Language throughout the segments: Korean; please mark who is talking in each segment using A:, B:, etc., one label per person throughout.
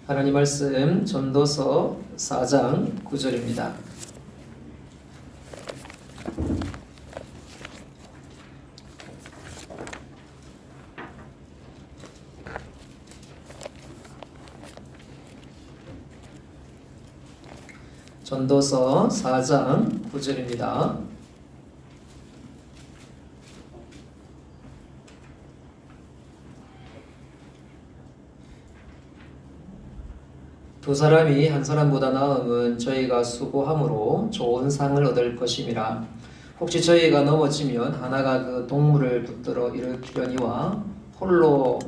A: 하나님 말씀 전도서 4장 9절입니다. 전도서 4장 9절입니다. 두 사람이 한 사람보다 나음은 저희가 수고함으로 좋은 상을 얻을 것임이라. 혹시 저희가 넘어지면 하나가 그 동물을 붙들어 일으키려니와 홀로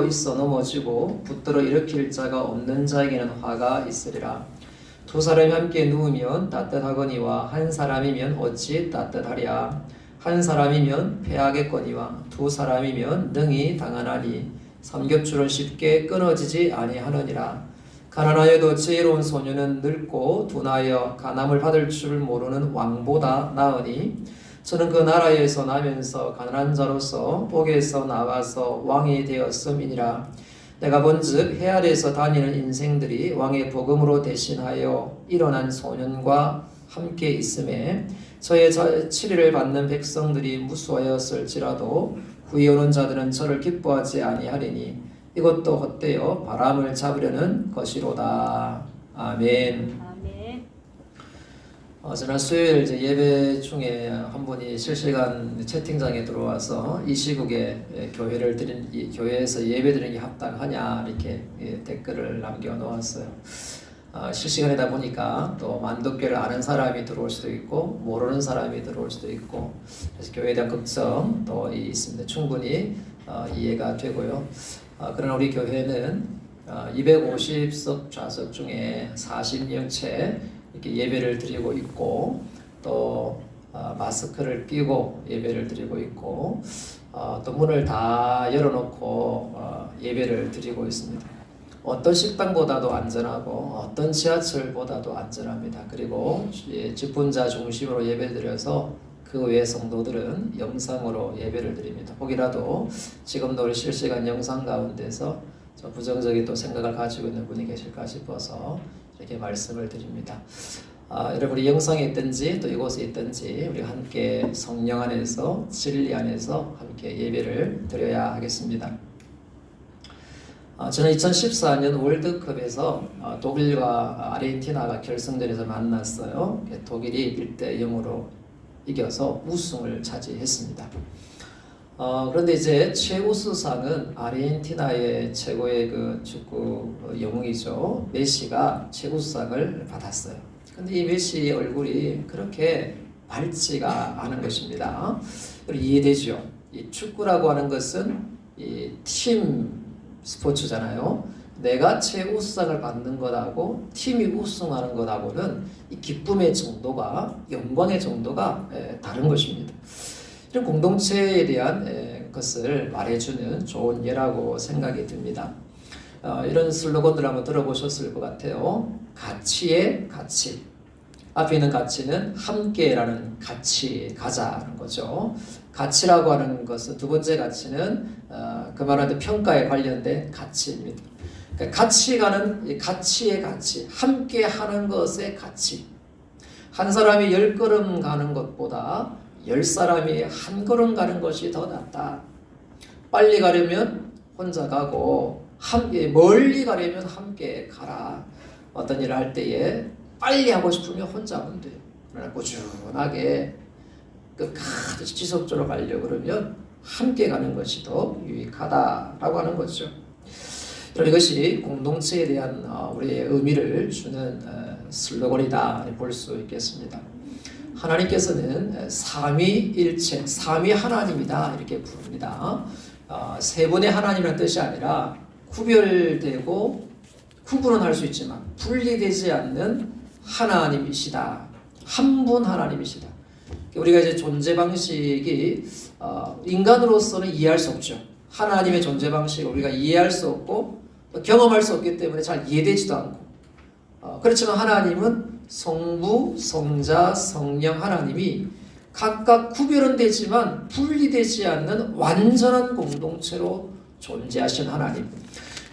A: 있어 넘어지고 붙들어 일으킬 자가 없는 자에게는 화가 있으리라. 두 사람이 함께 누우면 따뜻하거니와 한 사람이면 어찌 따뜻하랴. 한 사람이면 패하겠거니와 두 사람이면 능히 당하나니 삼겹줄은 쉽게 끊어지지 아니하느니라. 가난하여도 지혜로운 소년은 늙고 둔하여 간암을 받을 줄 모르는 왕보다 나으니 저는 그 나라에서 나면서 가난한 자로서 복에서 나와서 왕이 되었음이니라. 내가 본즉 해 아래에서 다니는 인생들이 왕의 복음으로 대신하여 일어난 소년과 함께 있음에 저의 치리를 받는 백성들이 무수하였을지라도 후에 오는 자들은 저를 기뻐하지 아니하리니 이것도 헛되어 바람을 잡으려는 것이로다. 아멘.
B: 아멘.
A: 지난 수요일 예배 중에 한 분이 실시간 채팅장에 들어와서 이 시국에 교회에서 예배 드리는 게 합당하냐 이렇게 댓글을 남겨 놓았어요. 실시간이다 보니까 또 만독교를 아는 사람이 들어올 수도 있고 모르는 사람이 들어올 수도 있고 그래서 교회에 대한 걱정도 있습니다. 충분히 이해가 되고요. 그러나 우리 교회는 250석 좌석 중에 40명째 이렇게 예배를 드리고 있고 또 마스크를 끼고 예배를 드리고 있고 또 문을 다 열어놓고 예배를 드리고 있습니다. 어떤 식당보다도 안전하고 어떤 지하철보다도 안전합니다. 그리고 직분자 중심으로 예배드려서 그 외 성도들은 영상으로 예배를 드립니다. 혹이라도 지금도 우리 실시간 영상 가운데서 부정적인 또 생각을 가지고 있는 분이 계실까 싶어서 이렇게 말씀을 드립니다. 여러분이 영상에 있든지 또 이곳에 있든지 우리 함께 성령 안에서 진리 안에서 함께 예배를 드려야 하겠습니다. 저는 2014년 월드컵에서 독일과 아르헨티나가 결승전에서 만났어요. 독일이 1대0으로 이겨서 우승을 차지했습니다. 그런데 이제 최우수상은 아르헨티나의 최고의 그 축구 영웅이죠. 메시가 최우수상을 받았어요. 근데 이 메시의 얼굴이 그렇게 밝지가 않은 것입니다. 이해되죠? 이 축구라고 하는 것은 이 팀 스포츠잖아요. 내가 최우수상을 받는 것하고 팀이 우승하는 것하고는 이 기쁨의 정도가 영광의 정도가 다른 것입니다. 이런 공동체에 대한 것을 말해주는 좋은 예라고 생각이 듭니다. 이런 슬로건들 한번 들어보셨을 것 같아요. 가치의 가치. 앞에 있는 가치는 함께라는 가치, 가자는 거죠. 가치라고 하는 것은 두 번째 가치는 그 말하는 평가에 관련된 가치입니다. 그러니까 가치가는 가치의 가치, 함께 하는 것의 가치. 한 사람이 10걸음 가는 것보다 10사람이 한 걸음 가는 것이 더 낫다. 빨리 가려면 혼자 가고 멀리 가려면 함께 가라. 어떤 일을 할 때에 빨리 하고 싶으면 혼자 하면 돼요. 그러나 꾸준하게 끝까지 지속적으로 가려고 그러면 함께 가는 것이 더 유익하다라고 하는 거죠. 이것이 공동체에 대한 우리의 의미를 주는 슬로건이다 볼 수 있겠습니다. 하나님께서는 삼위일체, 삼위 하나님이다 이렇게 부릅니다. 세 분의 하나님이라는 뜻이 아니라 구별되고 구분은 할 수 있지만 분리되지 않는 하나님이시다. 한 분 하나님이시다. 우리가 이제 존재 방식이 인간으로서는 이해할 수 없죠. 하나님의 존재 방식을 우리가 이해할 수 없고 경험할 수 없기 때문에 잘 이해되지도 않고 그렇지만 하나님은 성부, 성자, 성령 하나님이 각각 구별은 되지만 분리되지 않는 완전한 공동체로 존재하신 하나님.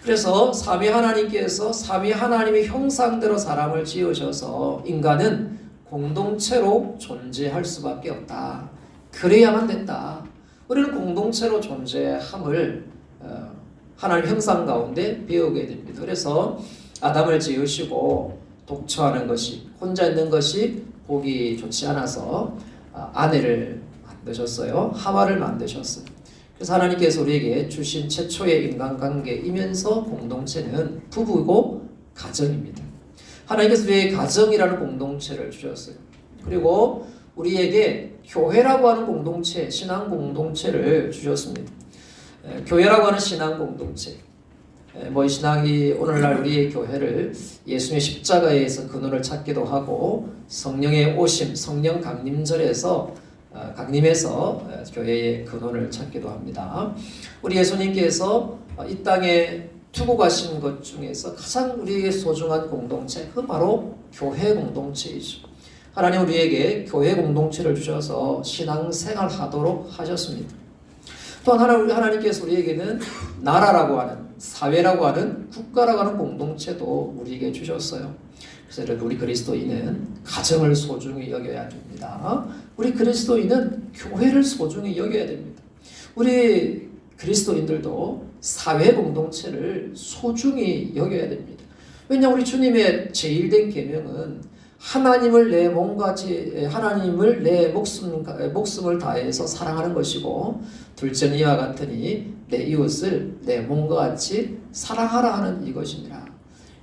A: 그래서 삼위 하나님께서 삼위 하나님의 형상대로 사람을 지으셔서 인간은 공동체로 존재할 수밖에 없다. 그래야만 된다. 우리는 공동체로 존재함을 하나님 형상 가운데 배우게 됩니다. 그래서 아담을 지으시고 독처하는 것이, 혼자 있는 것이 보기 좋지 않아서 아내를 만드셨어요. 하와를 만드셨어요. 그래서 하나님께서 우리에게 주신 최초의 인간관계이면서 공동체는 부부고 가정입니다. 하나님께서 우리에게 가정이라는 공동체를 주셨어요. 그리고 우리에게 교회라고 하는 공동체, 신앙 공동체를 주셨습니다. 교회라고 하는 신앙 공동체. 신앙이 오늘날 우리의 교회를 예수님의 십자가에서 근원을 찾기도 하고 성령의 오심, 성령 강림절에서 강림해서 교회의 근원을 찾기도 합니다. 우리 예수님께서 이 땅에 두고 가신 것 중에서 가장 우리에게 소중한 공동체, 그 바로 교회 공동체이죠. 하나님 우리에게 교회 공동체를 주셔서 신앙생활 하도록 하셨습니다. 또한 하나님께서 우리에게는 나라라고 하는, 사회라고 하는, 국가라고 하는 공동체도 우리에게 주셨어요. 그래서 여러분, 우리 그리스도인은 가정을 소중히 여겨야 됩니다. 우리 그리스도인은 교회를 소중히 여겨야 됩니다. 우리 그리스도인들도 사회 공동체를 소중히 여겨야 됩니다. 왜냐하면 우리 주님의 제일된 계명은 하나님을 내 목숨을 다해서 사랑하는 것이고, 둘째는 이와 같으니 내 이웃을 내 몸과 같이 사랑하라 하는 이것입니다.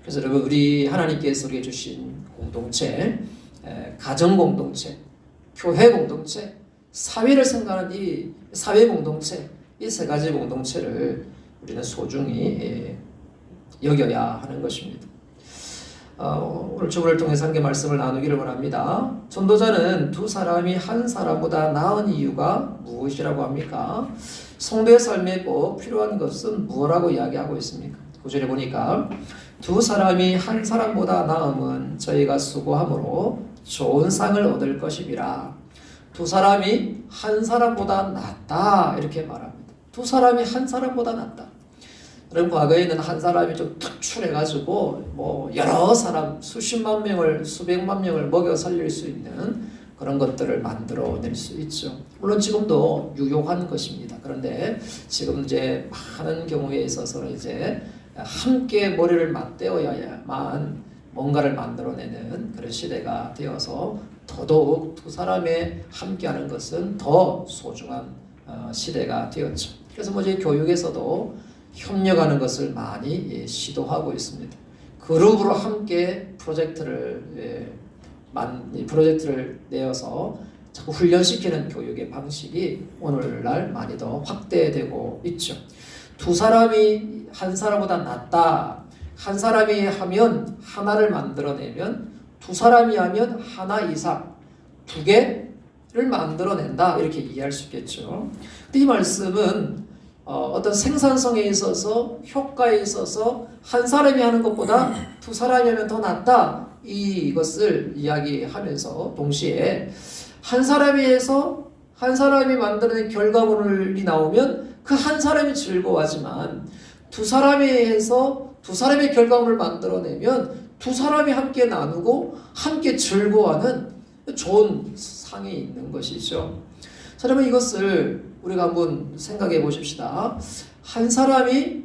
A: 그래서 여러분, 우리 하나님께서 우리에게 주신 공동체, 가정 공동체, 교회 공동체, 사회를 생각하는 이 사회 공동체, 이 세 가지 공동체를 우리는 소중히 여겨야 하는 것입니다. 오늘 주보를 통해서 함께 말씀을 나누기를 원합니다. 전도자는 두 사람이 한 사람보다 나은 이유가 무엇이라고 합니까? 성도의 삶에 꼭 필요한 것은 무엇이라고 이야기하고 있습니까? 9절에 보니까 두 사람이 한 사람보다 나음은 저희가 수고함으로 좋은 상을 얻을 것이니라. 두 사람이 한 사람보다 낫다 이렇게 말합니다. 두 사람이 한 사람보다 낫다. 그럼 과거에는 한 사람이 좀 특출해가지고 여러 사람 수십만 명을 수백만 명을 먹여 살릴 수 있는 그런 것들을 만들어낼 수 있죠. 물론 지금도 유용한 것입니다. 그런데 지금 이제 많은 경우에 있어서는 이제 함께 머리를 맞대어야만 뭔가를 만들어내는 그런 시대가 되어서 더더욱 두 사람의 함께하는 것은 더 소중한 시대가 되었죠. 그래서 이제 교육에서도 협력하는 것을 많이 시도하고 있습니다. 그룹으로 함께 프로젝트를 내어서 자꾸 훈련시키는 교육의 방식이 오늘날 많이 더 확대되고 있죠. 두 사람이 한 사람보다 낫다. 한 사람이 하면 하나를 만들어내면 두 사람이 하면 하나 이상, 두 개를 만들어낸다. 이렇게 이해할 수 있겠죠. 근데 이 말씀은 어떤 생산성에 있어서 효과에 있어서 한 사람이 하는 것보다 두 사람이 하면 더 낫다 이것을 이야기하면서 동시에 한 사람이 해서 한 사람이 만들어낸 결과물이 나오면 그 한 사람이 즐거워하지만 두 사람이 해서 두 사람의 결과물을 만들어내면 두 사람이 함께 나누고 함께 즐거워하는 좋은 상이 있는 것이죠. 자, 여러분 이것을 우리가 한번 생각해 보십시다. 한 사람이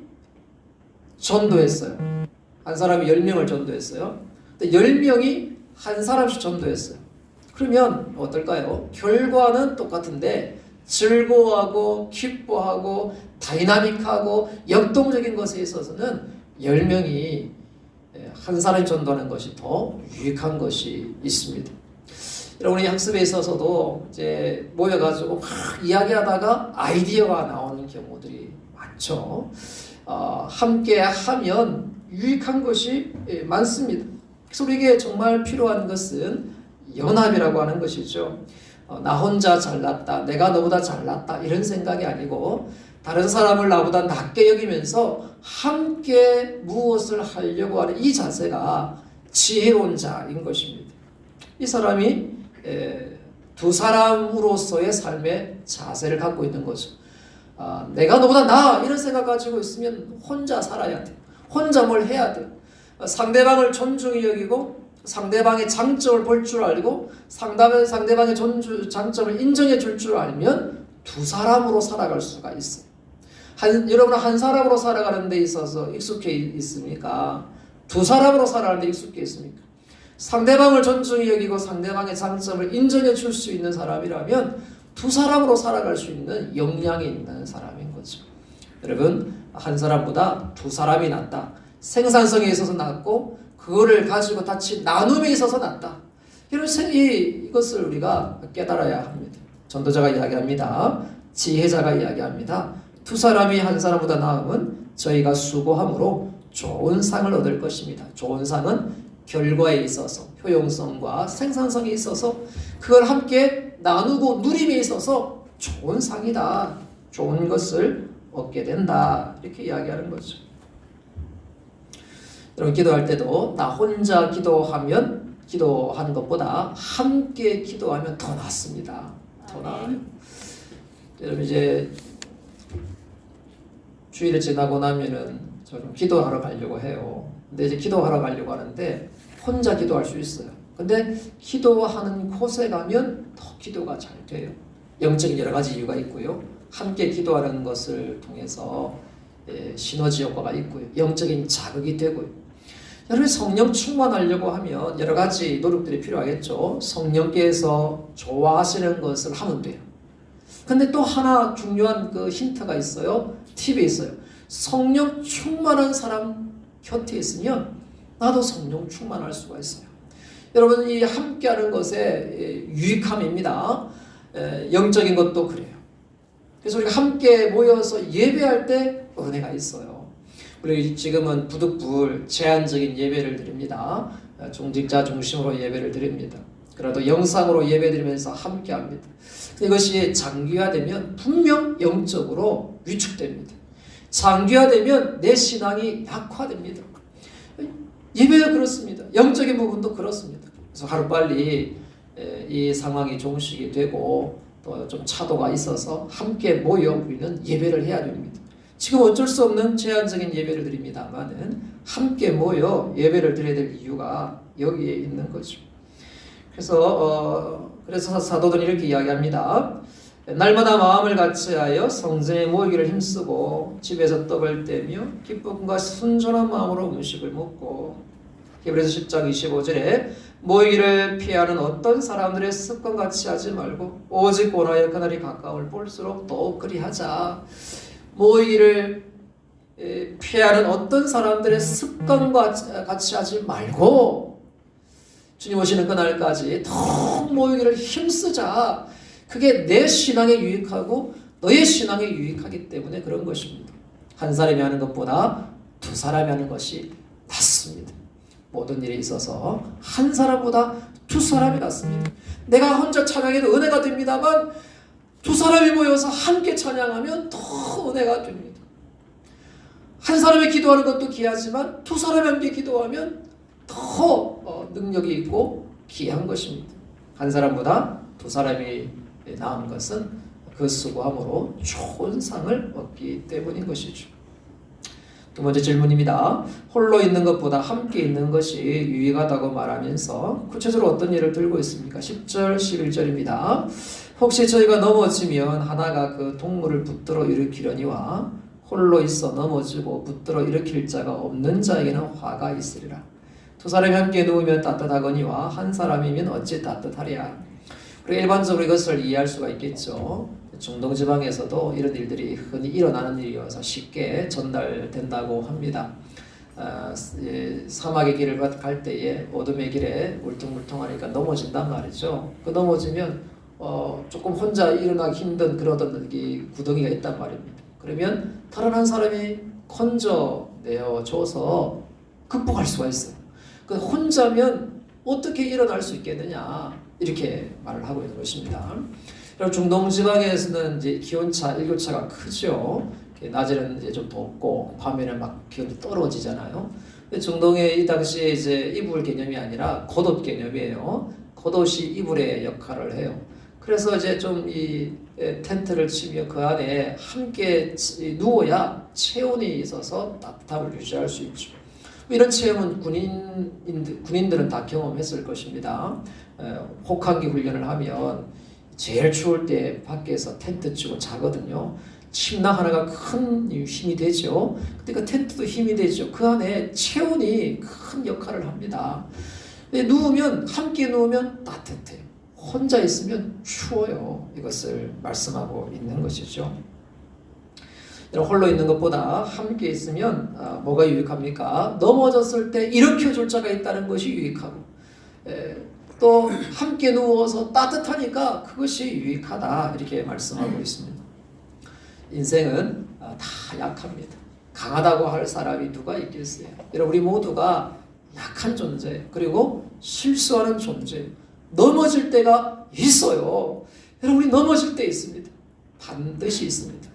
A: 전도했어요. 한 사람이 10명을 전도했어요. 근데 10명이 한 사람씩 전도했어요. 그러면 어떨까요? 결과는 똑같은데 즐거워하고 기뻐하고 다이나믹하고 역동적인 것에 있어서는 10명이 한 사람이 전도하는 것이 더 유익한 것이 있습니다. 여러분이 학습에 있어서도 이제 모여가지고 막 이야기하다가 아이디어가 나오는 경우들이 많죠. 함께 하면 유익한 것이 많습니다. 그래서 우리에게 정말 필요한 것은 연합이라고 하는 것이죠. 나 혼자 잘났다, 내가 너보다 잘났다 이런 생각이 아니고 다른 사람을 나보다 낮게 여기면서 함께 무엇을 하려고 하는 이 자세가 지혜로운 자인 것입니다. 이 사람이 두 사람으로서의 삶의 자세를 갖고 있는 거죠. 내가 너보다 나아 이런 생각 가지고 있으면 혼자 살아야 돼. 혼자 뭘 해야 돼요. 상대방을 존중히 여기고 상대방의 장점을 볼 줄 알고 상대방의 장점을 인정해 줄 줄 알면 두 사람으로 살아갈 수가 있어요. 여러분 한 사람으로 살아가는 데 있어서 익숙해 있습니까? 두 사람으로 살아가는 데 익숙해 있습니까? 상대방을 존중히 여기고 상대방의 장점을 인정해 줄 수 있는 사람이라면 두 사람으로 살아갈 수 있는 역량이 있는 사람인 거죠. 여러분 한 사람보다 두 사람이 낫다. 생산성에 있어서 낫고 그거를 가지고 같이 나눔에 있어서 낫다. 이것을 우리가 깨달아야 합니다. 전도자가 이야기합니다. 지혜자가 이야기합니다. 두 사람이 한 사람보다 나으면 저희가 수고함으로 좋은 상을 얻을 것입니다. 좋은 상은 결과에 있어서 효용성과 생산성에 있어서 그걸 함께 나누고 누림에 있어서 좋은 상이다. 좋은 것을 얻게 된다. 이렇게 이야기하는 거죠. 여러분 기도할 때도 나 혼자 기도하는 것보다 함께 기도하면 더 낫습니다. 더 나아요. 여러분 이제 주일을 지나고 나면은 저는 기도하러 가려고 해요. 근데 이제 기도하러 가려고 하는데 혼자 기도할 수 있어요. 근데 기도하는 곳에 가면 더 기도가 잘 돼요. 영적인 여러 가지 이유가 있고요. 함께 기도하는 것을 통해서 시너지 효과가 있고요. 영적인 자극이 되고요. 여러분 성령 충만하려고 하면 여러 가지 노력들이 필요하겠죠. 성령께서 좋아하시는 것을 하면 돼요. 근데 또 하나 중요한 그 힌트가 있어요. 팁이 있어요. 성령 충만한 사람 곁에 있으면 나도 성령 충만할 수가 있어요. 여러분 이 함께하는 것의 유익함입니다. 영적인 것도 그래요. 그래서 우리가 함께 모여서 예배할 때 은혜가 있어요. 우리 지금은 부득불 제한적인 예배를 드립니다. 중직자 중심으로 예배를 드립니다. 그래도 영상으로 예배드리면서 함께합니다. 이것이 장기화되면 분명 영적으로 위축됩니다. 장기화되면 내 신앙이 약화됩니다. 예배도 그렇습니다. 영적인 부분도 그렇습니다. 그래서 하루빨리 이 상황이 종식이 되고 또 좀 차도가 있어서 함께 모여 우리는 예배를 해야 됩니다. 지금 어쩔 수 없는 제한적인 예배를 드립니다만은 함께 모여 예배를 드려야 될 이유가 여기에 있는 거죠. 그래서 사도들은 이렇게 이야기합니다. 날마다 마음을 같이하여 성전에 모이기를 힘쓰고 집에서 떡을 떼며 기쁨과 순전한 마음으로 음식을 먹고 히브리서 10장 25절에 모이기를 피하는 어떤 사람들의 습관같이 하지 말고 오직 원하여 그날이 가까움을 볼수록 더 그리하자. 모이기를 피하는 어떤 사람들의 습관과 같이 하지 말고 주님 오시는 그날까지 더 모이기를 힘쓰자. 그게 내 신앙에 유익하고 너의 신앙에 유익하기 때문에 그런 것입니다. 한 사람이 하는 것보다 두 사람이 하는 것이 낫습니다. 모든 일에 있어서 한 사람보다 두 사람이 낫습니다. 내가 혼자 찬양해도 은혜가 됩니다만 두 사람이 모여서 함께 찬양하면 더 은혜가 됩니다. 한 사람이 기도하는 것도 귀하지만 두 사람이 함께 기도하면 더 능력이 있고 귀한 것입니다. 한 사람보다 두 사람이 나은 것은 그 수고함으로 좋은 상을 얻기 때문인 것이죠. 두 번째 질문입니다. 홀로 있는 것보다 함께 있는 것이 유익하다고 말하면서 구체적으로 어떤 예를 들고 있습니까? 10절, 11절입니다. 혹시 저희가 넘어지면 하나가 그 동물을 붙들어 일으키려니와 홀로 있어 넘어지고 붙들어 일으킬 자가 없는 자에게는 화가 있으리라. 두 사람이 함께 누우면 따뜻하거니와 한 사람이면 어찌 따뜻하랴. 우리가 일반적으로 이것을 이해할 수가 있겠죠. 중동 지방에서도 이런 일들이 흔히 일어나는 일이어서 쉽게 전달된다고 합니다. 사막의 길을 갈 때에 어둠의 길에 울퉁불퉁하니까 넘어진단 말이죠. 그 넘어지면 조금 혼자 일어나기 힘든 그런 구덩이가 있단 말입니다. 그러면 다른 한 사람이 건져내어줘서 극복할 수가 있어요. 그 혼자면 어떻게 일어날 수 있겠느냐 이렇게 말을 하고 있는 것입니다. 중동 지방에서는 이제 기온차, 일교차가 크죠. 낮에는 이제 좀 덥고 밤에는 막 기온이 떨어지잖아요. 중동의 이 당시에 이제 이불 개념이 아니라 겉옷 개념이에요. 겉옷이 이불의 역할을 해요. 그래서 이제 좀 이 텐트를 치며 그 안에 함께 누워야 체온이 있어서 따뜻함을 유지할 수 있죠. 이런 체험은 군인들은 다 경험했을 것입니다. 혹한기 훈련을 하면 제일 추울 때 밖에서 텐트 치고 자거든요. 침낭 하나가 큰 힘이 되죠. 근데 그 텐트도 힘이 되죠. 그 안에 체온이 큰 역할을 합니다. 누우면 함께 누우면 따뜻해요. 혼자 있으면 추워요. 이것을 말씀하고 있는 것이죠. 홀로 있는 것보다 함께 있으면 뭐가 유익합니까? 넘어졌을 때 일으켜줄 자가 있다는 것이 유익하고, 또 함께 누워서 따뜻하니까 그것이 유익하다, 이렇게 말씀하고 있습니다. 인생은 다 약합니다. 강하다고 할 사람이 누가 있겠어요? 여러분, 우리 모두가 약한 존재, 그리고 실수하는 존재, 넘어질 때가 있어요. 여러분, 우리 넘어질 때 있습니다. 반드시 있습니다.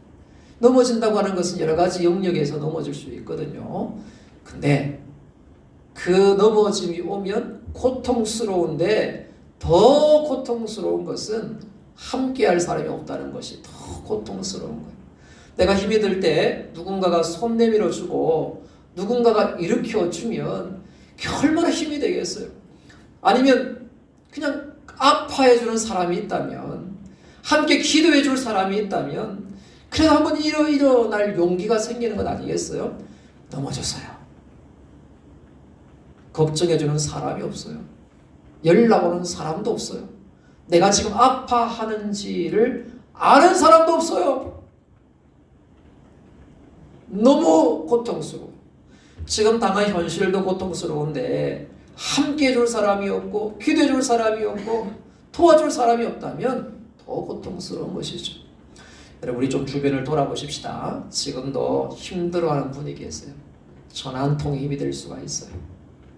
A: 넘어진다고 하는 것은 여러 가지 영역에서 넘어질 수 있거든요. 근데 그 넘어짐이 오면 고통스러운데, 더 고통스러운 것은 함께할 사람이 없다는 것이 더 고통스러운 거예요. 내가 힘이 들 때 누군가가 손 내밀어 주고 누군가가 일으켜 주면 얼마나 힘이 되겠어요. 아니면 그냥 아파해 주는 사람이 있다면, 함께 기도해 줄 사람이 있다면 그래도 한번 일어날 용기가 생기는 것 아니겠어요? 넘어졌어요. 걱정해 주는 사람이 없어요. 연락 오는 사람도 없어요. 내가 지금 아파하는지를 아는 사람도 없어요. 너무 고통스러워. 지금 당한 현실도 고통스러운데 함께 해줄 사람이 없고 기도해줄 사람이 없고 도와줄 사람이 없다면 더 고통스러운 것이죠. 여러분, 우리 좀 주변을 돌아보십시다. 지금도 힘들어하는 분이 계세요. 전화 한 통이 힘이 될 수가 있어요.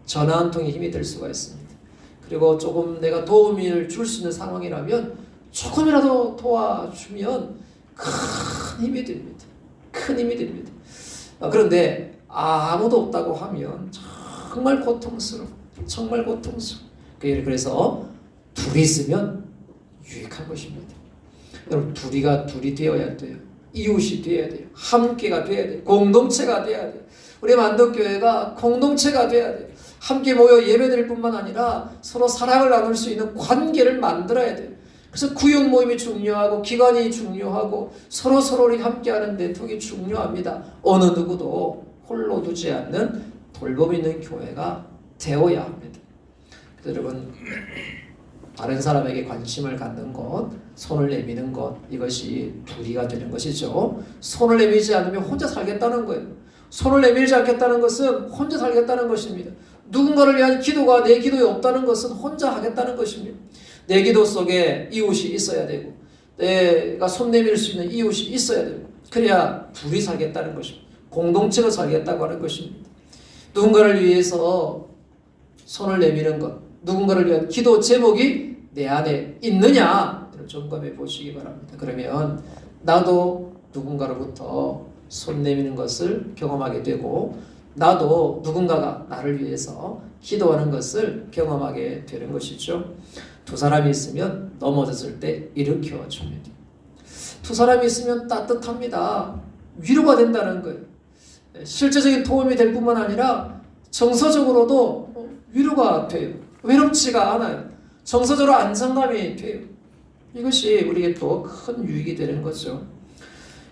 A: 전화 한 통이 힘이 될 수가 있습니다. 그리고 조금 내가 도움을 줄 수 있는 상황이라면 조금이라도 도와주면 큰 힘이 됩니다. 큰 힘이 됩니다. 그런데 아무도 없다고 하면 정말 고통스러워. 정말 고통스러워. 그래서 둘이 있으면 유익한 것입니다. 여러분, 둘이 되어야 돼요. 이웃이 되어야 돼요. 함께가 되어야 돼요. 공동체가 되어야 돼요. 우리 만덕교회가 공동체가 되어야 돼요. 함께 모여 예배드릴 뿐만 아니라 서로 사랑을 나눌 수 있는 관계를 만들어야 돼요. 그래서 구역 모임이 중요하고 기관이 중요하고 서로를 함께하는 네트워크가 중요합니다. 어느 누구도 홀로 두지 않는 돌봄 있는 교회가 되어야 합니다. 그래서 여러분, 다른 사람에게 관심을 갖는 것, 손을 내미는 것, 이것이 둘이가 되는 것이죠. 손을 내밀지 않으면 혼자 살겠다는 거예요. 손을 내밀지 않겠다는 것은 혼자 살겠다는 것입니다. 누군가를 위한 기도가 내 기도에 없다는 것은 혼자 하겠다는 것입니다. 내 기도 속에 이웃이 있어야 되고, 내가 손 내밀 수 있는 이웃이 있어야 되고, 그래야 둘이 살겠다는 것입니다. 공동체가 살겠다고 하는 것입니다. 누군가를 위해서 손을 내미는 것, 누군가를 위한 기도 제목이 내 안에 있느냐, 점검해 보시기 바랍니다. 그러면 나도 누군가로부터 손 내미는 것을 경험하게 되고, 나도 누군가가 나를 위해서 기도하는 것을 경험하게 되는 것이죠. 두 사람이 있으면 넘어졌을 때 일으켜 줍니다. 두 사람이 있으면 따뜻합니다. 위로가 된다는 거예요. 실제적인 도움이 될 뿐만 아니라 정서적으로도 위로가 돼요. 외롭지가 않아요. 정서적으로 안정감이 돼요. 이것이 우리에게 또 큰 유익이 되는 거죠.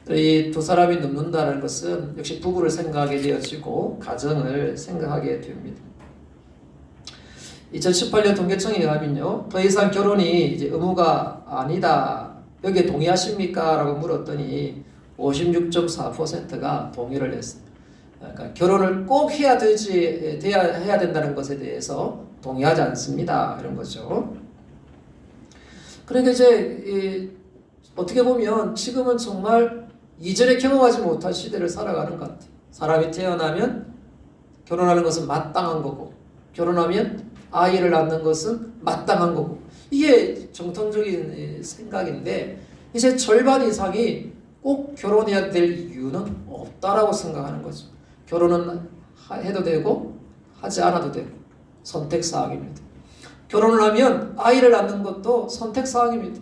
A: 이 두 사람이 눕는다는 것은 역시 부부를 생각하게 되어지고 가정을 생각하게 됩니다. 2018년 통계청에 의하면요, 더 이상 결혼이 이제 의무가 아니다, 여기에 동의하십니까? 라고 물었더니 56.4%가 동의를 했습니다. 그러니까 결혼을 꼭 해야 된다는 것에 대해서 동의하지 않습니다, 이런 거죠. 그러니까 이제 어떻게 보면 지금은 정말 이전에 경험하지 못한 시대를 살아가는 것 같아요. 사람이 태어나면 결혼하는 것은 마땅한 거고, 결혼하면 아이를 낳는 것은 마땅한 거고, 이게 정통적인 생각인데, 이제 절반 이상이 꼭 결혼해야 될 이유는 없다라고 생각하는 거죠. 결혼은 해도 되고 하지 않아도 되고 선택사항입니다. 결혼을 하면 아이를 낳는 것도 선택사항입니다.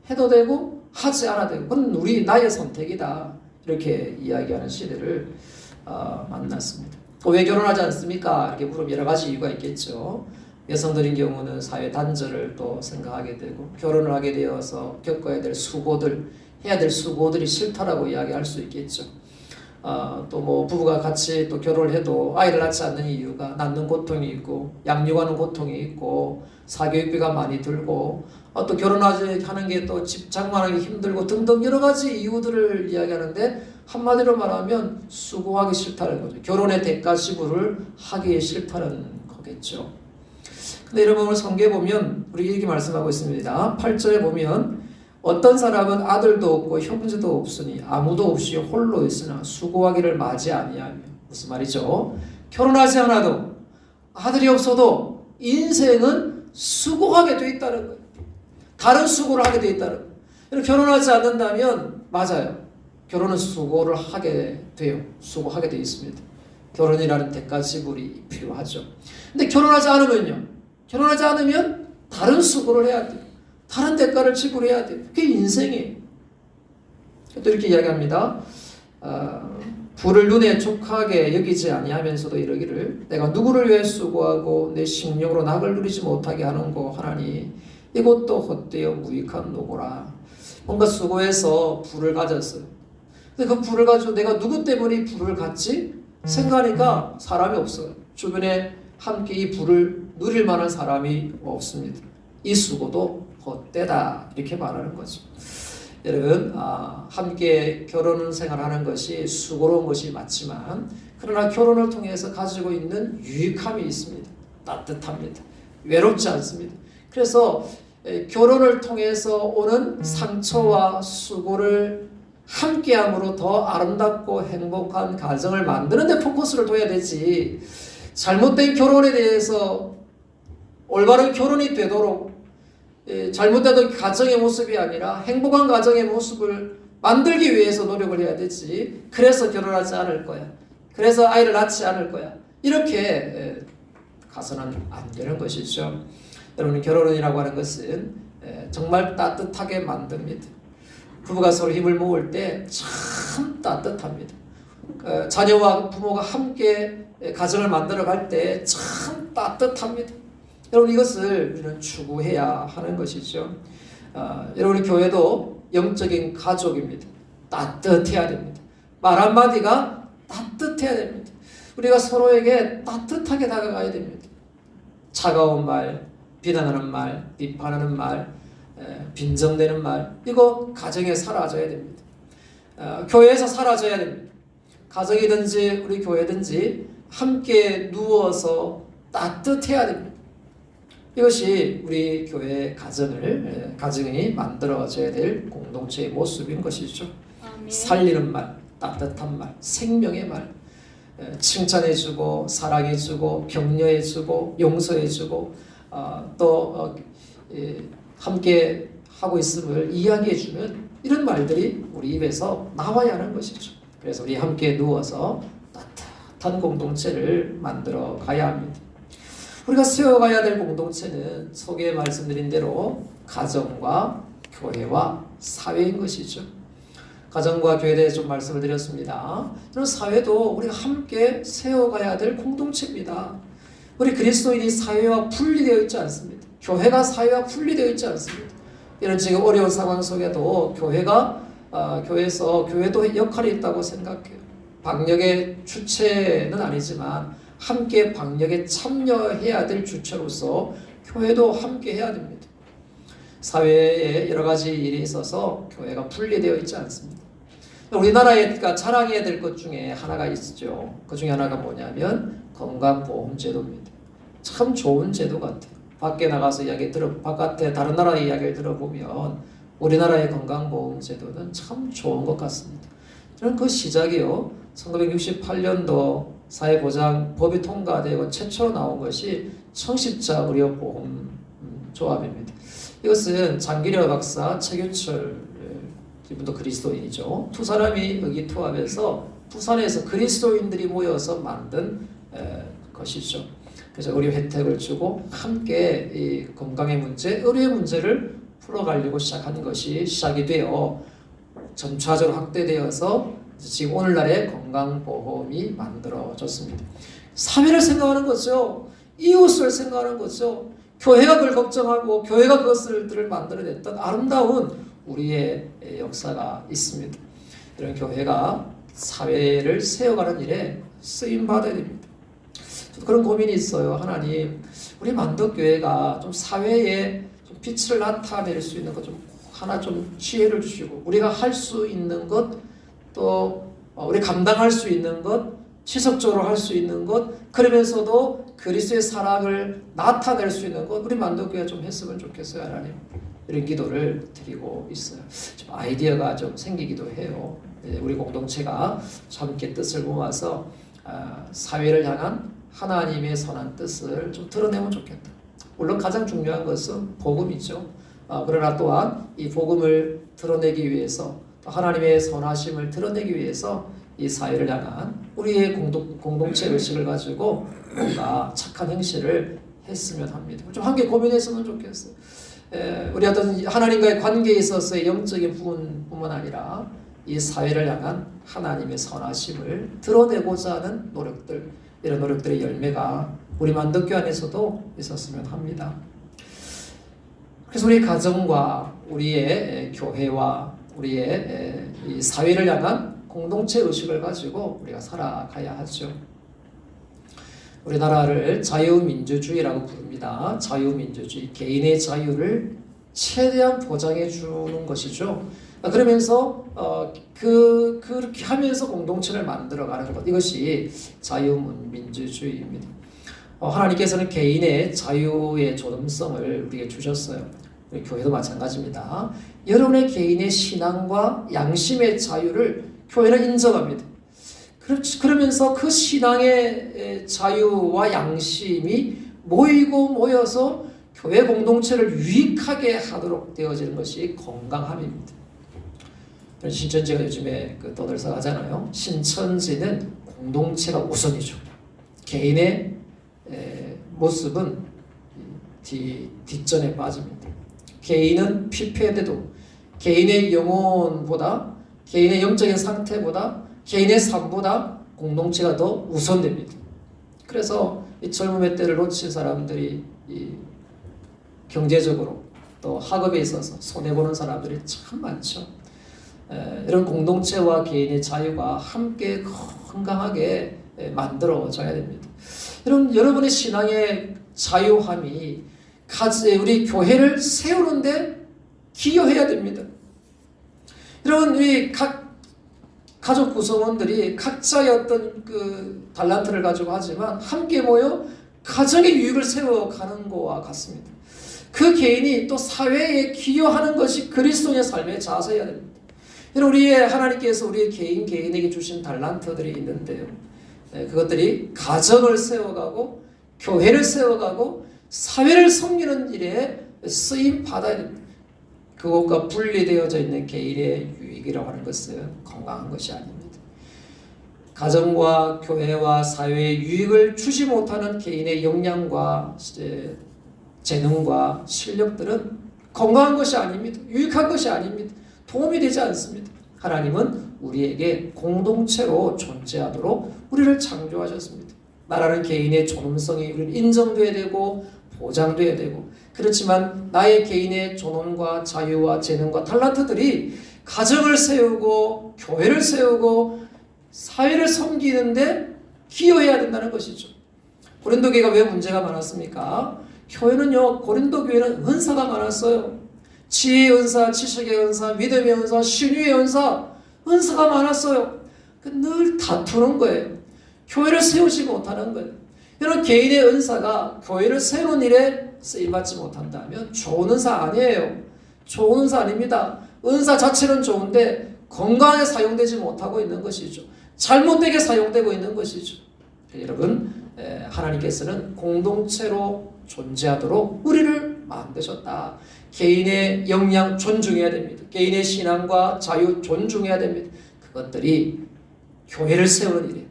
A: 해도 되고 하지 않아도 되고 그건 나의 선택이다. 이렇게 이야기하는 시대를 만났습니다. 왜 결혼하지 않습니까? 이렇게 물으면 여러 가지 이유가 있겠죠. 여성들인 경우는 사회 단절을 또 생각하게 되고 결혼을 하게 되어서 겪어야 될 수고들, 해야 될 수고들이 싫다라고 이야기할 수 있겠죠. 또 뭐 부부가 같이 또 결혼을 해도 아이를 낳지 않는 이유가 낳는 고통이 있고 양육하는 고통이 있고 사교육비가 많이 들고 또 결혼하는 게 또 집 장만하기 힘들고 등등 여러 가지 이유들을 이야기하는데 한마디로 말하면 수고하기 싫다는 거죠. 결혼의 대가 지불을 하기 싫다는 거겠죠. 근데 여러분 오늘 성경에 보면 우리 이렇게 말씀하고 있습니다. 8절에 보면 어떤 사람은 아들도 없고 형제도 없으니 아무도 없이 홀로 있으나 수고하기를 마지 아니하며. 무슨 말이죠? 결혼하지 않아도 아들이 없어도 인생은 수고하게 돼 있다는 거예요. 다른 수고를 하게 돼 있다는 거예요. 결혼하지 않는다면 맞아요. 결혼은 수고를 하게 돼요. 수고하게 돼 있습니다. 결혼이라는 대가 지불이 필요하죠. 근데 결혼하지 않으면요. 결혼하지 않으면 다른 수고를 해야 돼요. 다른 대가를 지불해야 돼요. 그게 인생이에요. 또 이렇게 이야기합니다. 부를 눈에 족하게 여기지 아니하면서도 이러기를 내가 누구를 위해 수고하고 내 식령으로 낙을 누리지 못하게 하는고 하나니 이것도 헛되어 무익한 노고라. 뭔가 수고해서 부를 가졌어요. 근데 그 부를 가지고 내가 누구 때문에 이 부를 갖지? 생각하니까 사람이 없어요. 주변에 함께 이 부를 누릴 만한 사람이 없습니다. 이 수고도 헛되다 이렇게 말하는 거죠. 여러분 함께 결혼 생활하는 것이 수고로운 것이 맞지만 그러나 결혼을 통해서 가지고 있는 유익함이 있습니다. 따뜻합니다. 외롭지 않습니다. 그래서 결혼을 통해서 오는 상처와 수고를 함께함으로 더 아름답고 행복한 가정을 만드는 데 포커스를 둬야 되지, 잘못된 결혼에 대해서 올바른 결혼이 되도록 잘못된 가정의 모습이 아니라 행복한 가정의 모습을 만들기 위해서 노력을 해야 되지, 그래서 결혼하지 않을 거야, 그래서 아이를 낳지 않을 거야, 이렇게 가서는 안 되는 것이죠. 여러분, 결혼이라고 하는 것은 정말 따뜻하게 만듭니다. 부부가 서로 힘을 모을 때 참 따뜻합니다. 자녀와 부모가 함께 가정을 만들어 갈 때 참 따뜻합니다. 여러분, 이것을 우리는 추구해야 하는 것이죠. 여러분, 교회도 영적인 가족입니다. 따뜻해야 됩니다. 말 한마디가 따뜻해야 됩니다. 우리가 서로에게 따뜻하게 다가가야 됩니다. 차가운 말, 비난하는 말, 비판하는 말, 빈정대는 말, 이거 가정에 사라져야 됩니다. 교회에서 사라져야 됩니다. 가정이든지 우리 교회든지 함께 누워서 따뜻해야 됩니다. 이것이 우리 교회 가정이 만들어져야 될 공동체의 모습인 것이죠. 아멘. 살리는 말, 따뜻한 말, 생명의 말, 칭찬해주고 사랑해주고 격려해주고 용서해주고 또 함께 하고 있음을 이야기해주는 이런 말들이 우리 입에서 나와야 하는 것이죠. 그래서 우리 함께 누워서 따뜻한 공동체를 만들어 가야 합니다. 우리가 세워가야 될 공동체는 소개에 말씀드린 대로 가정과 교회와 사회인 것이죠. 가정과 교회에 대해서 좀 말씀을 드렸습니다. 이런 사회도 우리가 함께 세워가야 될 공동체입니다. 우리 그리스도인이 사회와 분리되어 있지 않습니다. 교회가 사회와 분리되어 있지 않습니다. 이런 지금 어려운 상황 속에도 교회에서 교회도 역할이 있다고 생각해요. 방역의 주체는 아니지만 함께 방역에 참여해야 될 주체로서 교회도 함께 해야 됩니다. 사회에 여러 가지 일이 있어서 교회가 분리되어 있지 않습니다. 우리나라가 자랑해야 될 것 중에 하나가 있죠. 그 중에 하나가 뭐냐면 건강보험제도입니다. 참 좋은 제도 같아요. 밖에 나가서 바깥에 다른 나라의 이야기를 들어보면 우리나라의 건강보험제도는 참 좋은 것 같습니다. 저는 그 시작이요, 1968년도 사회보장법이 통과되고 최초로 나온 것이 청십자 의료보험조합입니다. 이것은 장기려 박사, 최규철 이분도 그리스도인이죠. 두 사람이 의기투합해서 부산에서 그리스도인들이 모여서 만든 것이죠. 그래서 의료 혜택을 주고 함께 이 건강의 문제, 의료의 문제를 풀어가려고 시작한 것이 시작이 되어 점차적으로 확대되어서 지금 오늘날의 건강보험이 만들어졌습니다. 사회를 생각하는 거죠. 이웃을 생각하는 거죠. 교회가 그걸 걱정하고 교회가 그것들을 만들어냈던 아름다운 우리의 역사가 있습니다. 이런 교회가 사회를 세워가는 일에 쓰임받아야 됩니다. 저도 그런 고민이 있어요. 하나님, 우리 만덕교회가 좀 사회에 좀 빛을 나타낼 수 있는 것 좀 하나 좀 지혜를 주시고, 우리가 할 수 있는 것, 또 우리 감당할 수 있는 것, 지속적으로 할 수 있는 것, 그러면서도 그리스도의 사랑을 나타낼 수 있는 것, 우리 만덕교회가 좀 했으면 좋겠어요. 하나님, 이런 기도를 드리고 있어요. 좀 아이디어가 좀 생기기도 해요. 우리 공동체가 함께 뜻을 모아서 사회를 향한 하나님의 선한 뜻을 좀 드러내면 좋겠다. 물론 가장 중요한 것은 복음이죠. 그러나 또한 이 복음을 드러내기 위해서, 또 하나님의 선하심을 드러내기 위해서 이 사회를 향한 우리의 공동체 의식을 가지고 뭔가 착한 행실을 했으면 합니다. 좀 함께 고민했으면 좋겠어요. 우리 어떤 하나님과의 관계에 있어서의 영적인 부분뿐만 아니라 이 사회를 향한 하나님의 선하심을 드러내고자 하는 노력들, 이런 노력들의 열매가 우리 만덕교 안에서도 있었으면 합니다. 그래서 우리 가정과 우리의 교회와 우리의 이 사회를 향한 공동체 의식을 가지고 우리가 살아가야 하죠. 우리나라를 자유민주주의라고 부릅니다. 자유민주주의, 개인의 자유를 최대한 보장해 주는 것이죠. 그러면서 그렇게 하면서 공동체를 만들어가는 것, 이것이 자유민주주의입니다. 하나님께서는 개인의 자유의 존엄성을 우리에게 주셨어요. 우리 교회도 마찬가지입니다. 여러분의 개인의 신앙과 양심의 자유를 교회는 인정합니다. 그러면서 그 신앙의 자유와 양심이 모여서 교회 공동체를 유익하게 하도록 되어지는 것이 건강함입니다. 신천지가 요즘에 떠들썩하잖아요. 신천지는 공동체가 우선이죠. 개인의 모습은 뒷전에 빠집니다. 개인은 피폐해도 개인의 영혼보다, 개인의 영적인 상태보다, 개인의 삶보다 공동체가 더 우선됩니다. 그래서 이 젊음의 때를 놓친 사람들이 경제적으로 또 학업에 있어서 손해보는 사람들이 참 많죠. 이런 공동체와 개인의 자유가 함께 건강하게 만들어져야 됩니다. 여러분의 신앙의 자유함이 우리 교회를 세우는데 기여해야 됩니다. 여러분, 우리 각 가족 구성원들이 각자의 어떤 그 달란트를 가지고 하지만 함께 모여 가정의 유익을 세워가는 것과 같습니다. 그 개인이 또 사회에 기여하는 것이 그리스도인의 삶의 자세여야 됩니다. 우리의 하나님께서 우리의 개인에게 주신 달란트들이 있는데요. 그것들이 가정을 세워가고 교회를 세워가고 사회를 섬기는 일에 쓰임 받아야 됩니다. 그것과 분리되어져 있는 개인의 유익이라고 하는 것은 건강한 것이 아닙니다. 가정과 교회와 사회에 유익을 주지 못하는 개인의 역량과 재능과 실력들은 건강한 것이 아닙니다. 유익한 것이 아닙니다. 도움이 되지 않습니다. 하나님은 우리에게 공동체로 존재하도록 우리를 창조하셨습니다. 나라는 개인의 존엄성이 우리는 인정돼야 되고 보장돼야 되고, 그렇지만 나의 개인의 존엄과 자유와 재능과 탤런트들이 가정을 세우고 교회를 세우고 사회를 섬기는데 기여해야 된다는 것이죠. 고린도 교회가 왜 문제가 많았습니까? 고린도 교회는 은사가 많았어요. 지혜의 은사, 지식의 은사, 믿음의 은사, 신유의 은사가 많았어요. 늘 다투는 거예요. 교회를 세우지 못하는 거예요. 이런 개인의 은사가 교회를 세우는 일에 쓰임받지 못한다면 좋은 은사 아니에요. 좋은 은사 아닙니다. 은사 자체는 좋은데 건강하게 사용되지 못하고 있는 것이죠. 잘못되게 사용되고 있는 것이죠. 여러분, 하나님께서는 공동체로 존재하도록 우리를 만드셨다. 개인의 역량 존중해야 됩니다. 개인의 신앙과 자유 존중해야 됩니다. 그것들이 교회를 세우는 일이에요.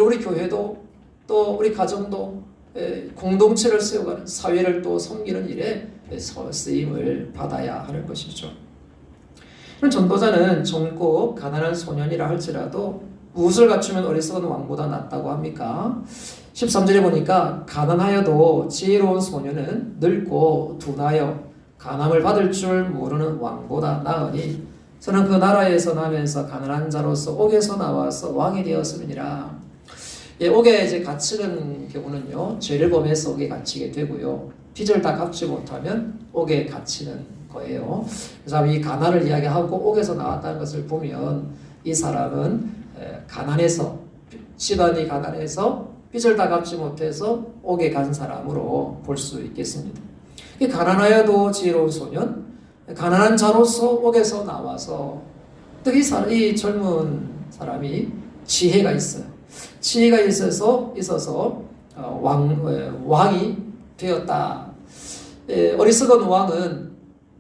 A: 우리 교회도 또 우리 가정도 공동체를 세워가는, 사회를 또 섬기는 일에 쓰임을 받아야 하는 것이죠. 전도자는 젊고 가난한 소년이라 할지라도 무엇을 갖추면 어리석은 왕보다 낫다고 합니까? 13절에 보니까 가난하여도 지혜로운 소년은 늙고 둔하여 간암을 받을 줄 모르는 왕보다 나으니 저는 그 나라에서 나면서 가난한 자로서 옥에서 나와서 왕이 되었음이니라. 옥에 이제 갇히는 경우는요, 죄를 범해서 옥에 갇히게 되고요, 빚을 다 갚지 못하면 옥에 갇히는 거예요. 그래서 이 가난을 이야기하고 옥에서 나왔다는 것을 보면 이 사람은 가난해서, 집안이 가난해서 빚을 다 갚지 못해서 옥에 간 사람으로 볼 수 있겠습니다. 가난하여도 지혜로운 소년, 가난한 자로서 옥에서 나와서 특히 이 젊은 사람이 지혜가 있어요. 지혜가 있어서 왕이 되었다. 어리석은 왕은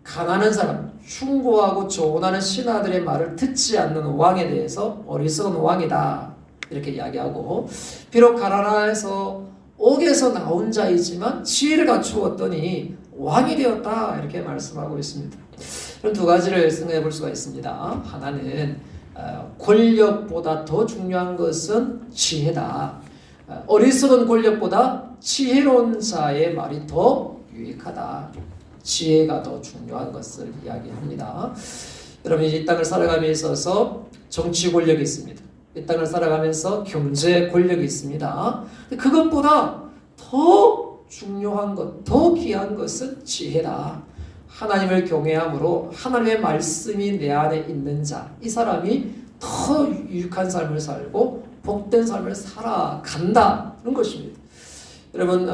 A: 가난한 사람, 충고하고 조언하는 신하들의 말을 듣지 않는 왕에 대해서 어리석은 왕이다, 이렇게 이야기하고, 비록 가난해서 옥에서 나온 자이지만 지혜를 갖추었더니 왕이 되었다, 이렇게 말씀하고 있습니다. 그럼 두 가지를 생각해 볼 수가 있습니다. 하나는 권력보다 더 중요한 것은 지혜다. 어리석은 권력보다 지혜로운 자의 말이 더 유익하다. 지혜가 더 중요한 것을 이야기합니다. 여러분, 이 땅을 살아감에 있어서 정치 권력이 있습니다. 이 땅을 살아가면서 경제 권력이 있습니다. 그것보다 더 중요한 것, 더 귀한 것은 지혜다. 하나님을 경외함으로 하나님의 말씀이 내 안에 있는 자, 이 사람이 더 유익한 삶을 살고 복된 삶을 살아간다는 것입니다. 여러분,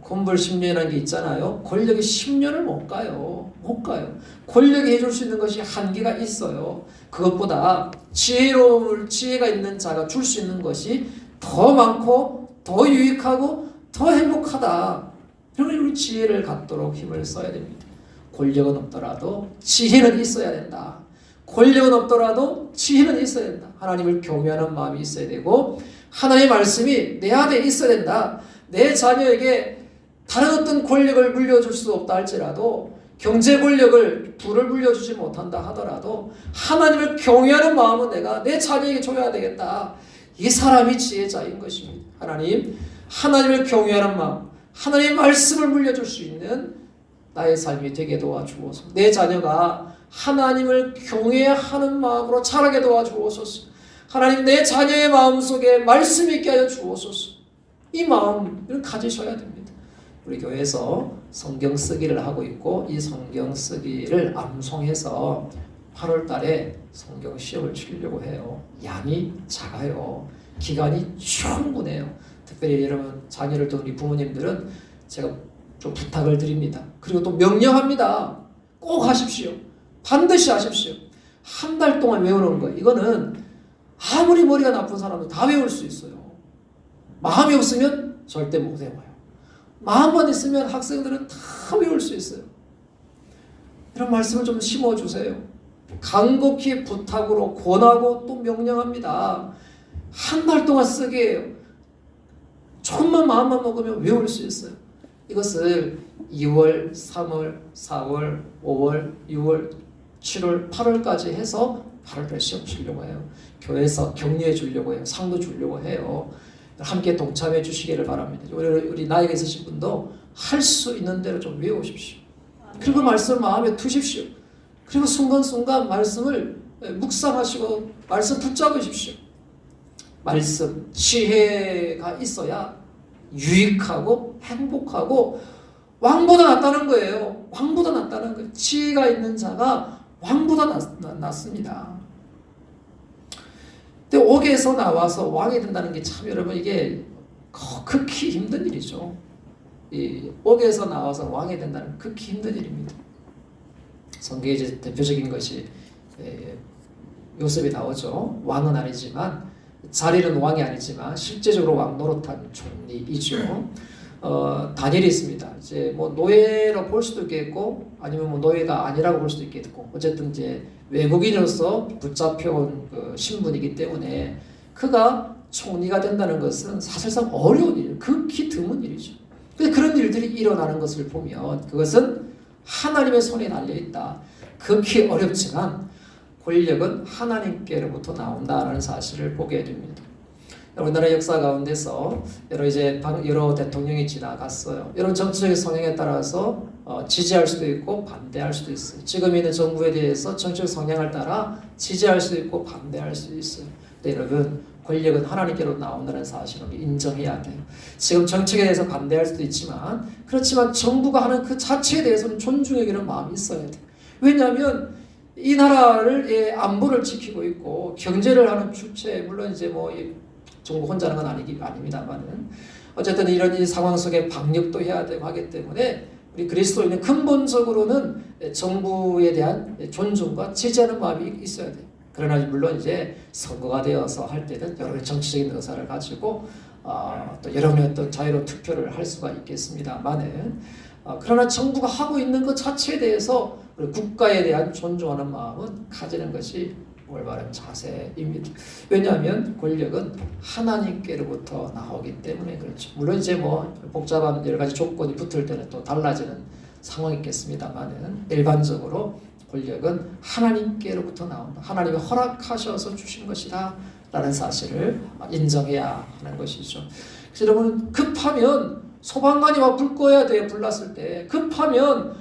A: 곤불 10년이라는 게 있잖아요. 권력이 10년을 못 가요. 권력이 해줄 수 있는 것이 한계가 있어요. 그것보다 지혜가 있는 자가 줄 수 있는 것이 더 많고 더 유익하고 더 행복하다. 그러면 우리 지혜를 갖도록 힘을 써야 됩니다. 권력은 없더라도 지혜는 있어야 된다. 권력은 없더라도 지혜는 있어야 된다. 하나님을 경외하는 마음이 있어야 되고 하나님의 말씀이 내 안에 있어야 된다. 내 자녀에게 다른 어떤 권력을 물려줄 수 없다 할지라도, 경제 권력을 부를 물려주지 못한다 하더라도 하나님을 경외하는 마음은 내가 내 자녀에게 줘야 되겠다. 이 사람이 지혜자인 것입니다. 하나님을 경외하는 마음, 하나님의 말씀을 물려줄 수 있는 나의 삶이 되게 도와주옵소서. 내 자녀가 하나님을 경외하는 마음으로 자라게 도와주옵소서. 하나님, 내 자녀의 마음속에 말씀이 있게 하여 주옵소서. 이 마음을 가지셔야 됩니다. 우리 교회에서 성경 쓰기를 하고 있고, 이 성경 쓰기를 암송해서 8월 달에 성경 시험을 치려고 해요. 양이 작아요. 기간이 충분해요. 특별히 여러분 자녀를 둔 우리 부모님들은 제가 좀 부탁을 드립니다. 그리고 또 명령합니다. 꼭 하십시오. 반드시 하십시오. 한 달 동안 외우는 거예요. 이거는 아무리 머리가 나쁜 사람도 다 외울 수 있어요. 마음이 없으면 절대 못 외워요. 마음만 있으면 학생들은 다 외울 수 있어요. 이런 말씀을 좀 심어주세요. 간곡히 부탁으로 권하고 또 명령합니다. 한 달 동안 쓰게요. 조금만 마음만 먹으면 외울 수 있어요. 이것을 2월, 3월, 4월, 5월, 6월, 7월, 8월까지 해서 8월에 시험 치려고 해요. 교회에서 격려해 주려고 해요. 상도 주려고 해요. 함께 동참해 주시기를 바랍니다. 우리 나이가 있으신 분도 할 수 있는 대로 좀 외우십시오. 그리고 말씀을 마음에 두십시오. 그리고 순간순간 말씀을 묵상하시고 말씀 붙잡으십시오. 말씀, 지혜가 있어야 유익하고 행복하고 왕보다 낫다는 거예요. 왕보다 낫다는 거예요. 지혜가 있는 자가 왕보다 낫습니다. 근데 옥에서 나와서 왕이 된다는 게 참 여러분 이게 극히 힘든 일이죠. 이 옥에서 나와서 왕이 된다는 극히 힘든 일입니다. 성경에 이제 대표적인 것이 요셉이 나오죠. 왕은 아니지만, 자리는 왕이 아니지만 실제적으로 왕 노릇한 총리이죠. 다니엘이 있습니다. 이제 뭐 노예로 볼 수도 있겠고, 아니면 뭐 노예가 아니라고 볼 수도 있겠고, 어쨌든 이제 외국인으로서 붙잡혀온 그 신분이기 때문에 그가 총리가 된다는 것은 사실상 어려운 일, 극히 드문 일이죠. 그런 일들이 일어나는 것을 보면 그것은 하나님의 손에 달려있다. 극히 어렵지만 권력은 하나님께로부터 나온다라는 사실을 보게 됩니다. 우리나라 역사 가운데서 여러 대통령이 지나갔어요. 이런 정치적인 성향에 따라서 지지할 수도 있고 반대할 수도 있어요. 지금 있는 정부에 대해서 정치적 성향을 따라 지지할 수도 있고 반대할 수도 있어요. 근데 여러분, 권력은 하나님께로 나온다는 사실을 인정해야 돼요. 지금 정책에 대해서 반대할 수도 있지만, 그렇지만 정부가 하는 그 자체에 대해서는 존중하기는 마음이 있어야 돼요. 왜냐하면 이 나라를 안보를 지키고 있고 경제를 하는 주체, 물론 이제 정부 혼자 하는 건 아닙니다만은 어쨌든 이런 이 상황 속에 방역도 해야 되고 하기 때문에 우리 그리스도인은 근본적으로는 정부에 대한 존중과 지지하는 마음이 있어야 돼요. 그러나 물론 이제 선거가 되어서 할 때는 여러 정치적인 의사를 가지고 또 여러분의 어떤 자유로운 투표를 할 수가 있겠습니다만은 그러나 정부가 하고 있는 것 자체에 대해서 우리 국가에 대한 존중하는 마음은 가지는 것이 올바른 자세입니다. 왜냐하면 권력은 하나님께로부터 나오기 때문에 그렇죠. 물론 이제 복잡한 여러 가지 조건이 붙을 때는 또 달라지는 상황이 있겠습니다만은 일반적으로 권력은 하나님께로부터 나온다. 하나님이 허락하셔서 주신 것이다 라는 사실을 인정해야 하는 것이죠. 그래서 여러분, 급하면 소방관이 와 불 꺼야 돼요. 불났을 때 급하면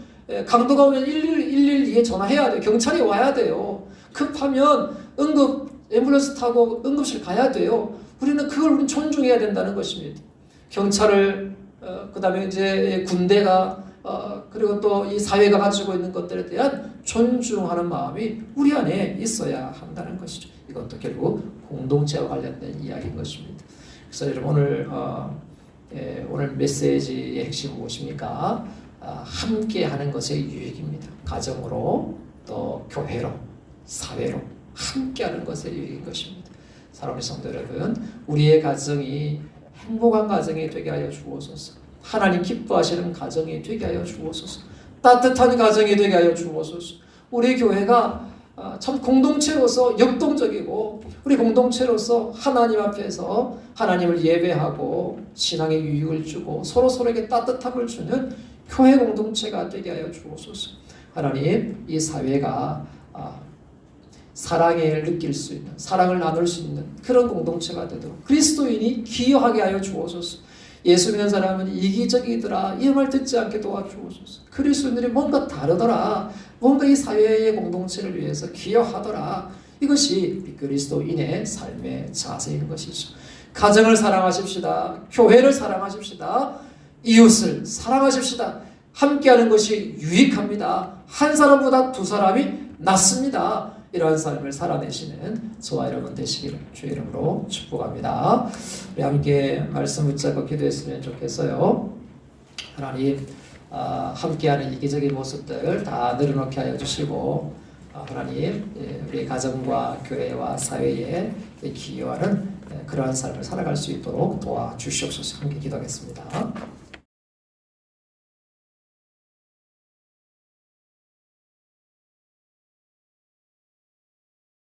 A: 강도가 오면 112에 전화해야 돼요. 경찰이 와야 돼요. 급하면 앰뷸런스 타고 응급실 가야 돼요. 우리는 그걸 존중해야 된다는 것입니다. 경찰을 그 다음에 이제 군대가 그리고 또 이 사회가 가지고 있는 것들에 대한 존중하는 마음이 우리 안에 있어야 한다는 것이죠. 이것도 결국 공동체와 관련된 이야기인 것입니다. 그래서 여러분 오늘 메시지의 핵심은 무엇입니까? 함께하는 것의 유익입니다. 가정으로 또 교회로 사회로 함께하는 것의 유익인 것입니다. 사랑하는 성도 여러분, 우리의 가정이 행복한 가정이 되게 하여 주옵소서. 하나님 기뻐하시는 가정이 되게 하여 주옵소서. 따뜻한 가정이 되게 하여 주옵소서. 우리 교회가 참 공동체로서 역동적이고 우리 공동체로서 하나님 앞에서 하나님을 예배하고 신앙의 유익을 주고 서로에게 따뜻함을 주는 교회 공동체가 되게 하여 주옵소서. 하나님, 이 사회가 사랑을 느낄 수 있는, 사랑을 나눌 수 있는 그런 공동체가 되도록 그리스도인이 기여하게 하여 주옵소서. 예수 믿는 사람은 이기적이더라, 이 말 듣지 않게 도와주옵소서. 그리스도인들이 뭔가 다르더라, 뭔가 이 사회의 공동체를 위해서 기여하더라, 이것이 그리스도인의 삶의 자세인 것이죠. 가정을 사랑하십시다. 교회를 사랑하십시다. 이웃을 사랑하십시다. 함께하는 것이 유익합니다. 한 사람보다 두 사람이 낫습니다. 이러한 삶을 살아내시는 저와 여러분 되시기를 주의 이름으로 축복합니다. 우리 함께 말씀 붙잡고 기도했으면 좋겠어요. 하나님, 함께하는 이기적인 모습들 다 내려놓게 하여 주시고 하나님, 우리 가정과 교회와 사회에 기여하는 그러한 삶을 살아갈 수 있도록 도와주시옵소서. 함께 기도하겠습니다.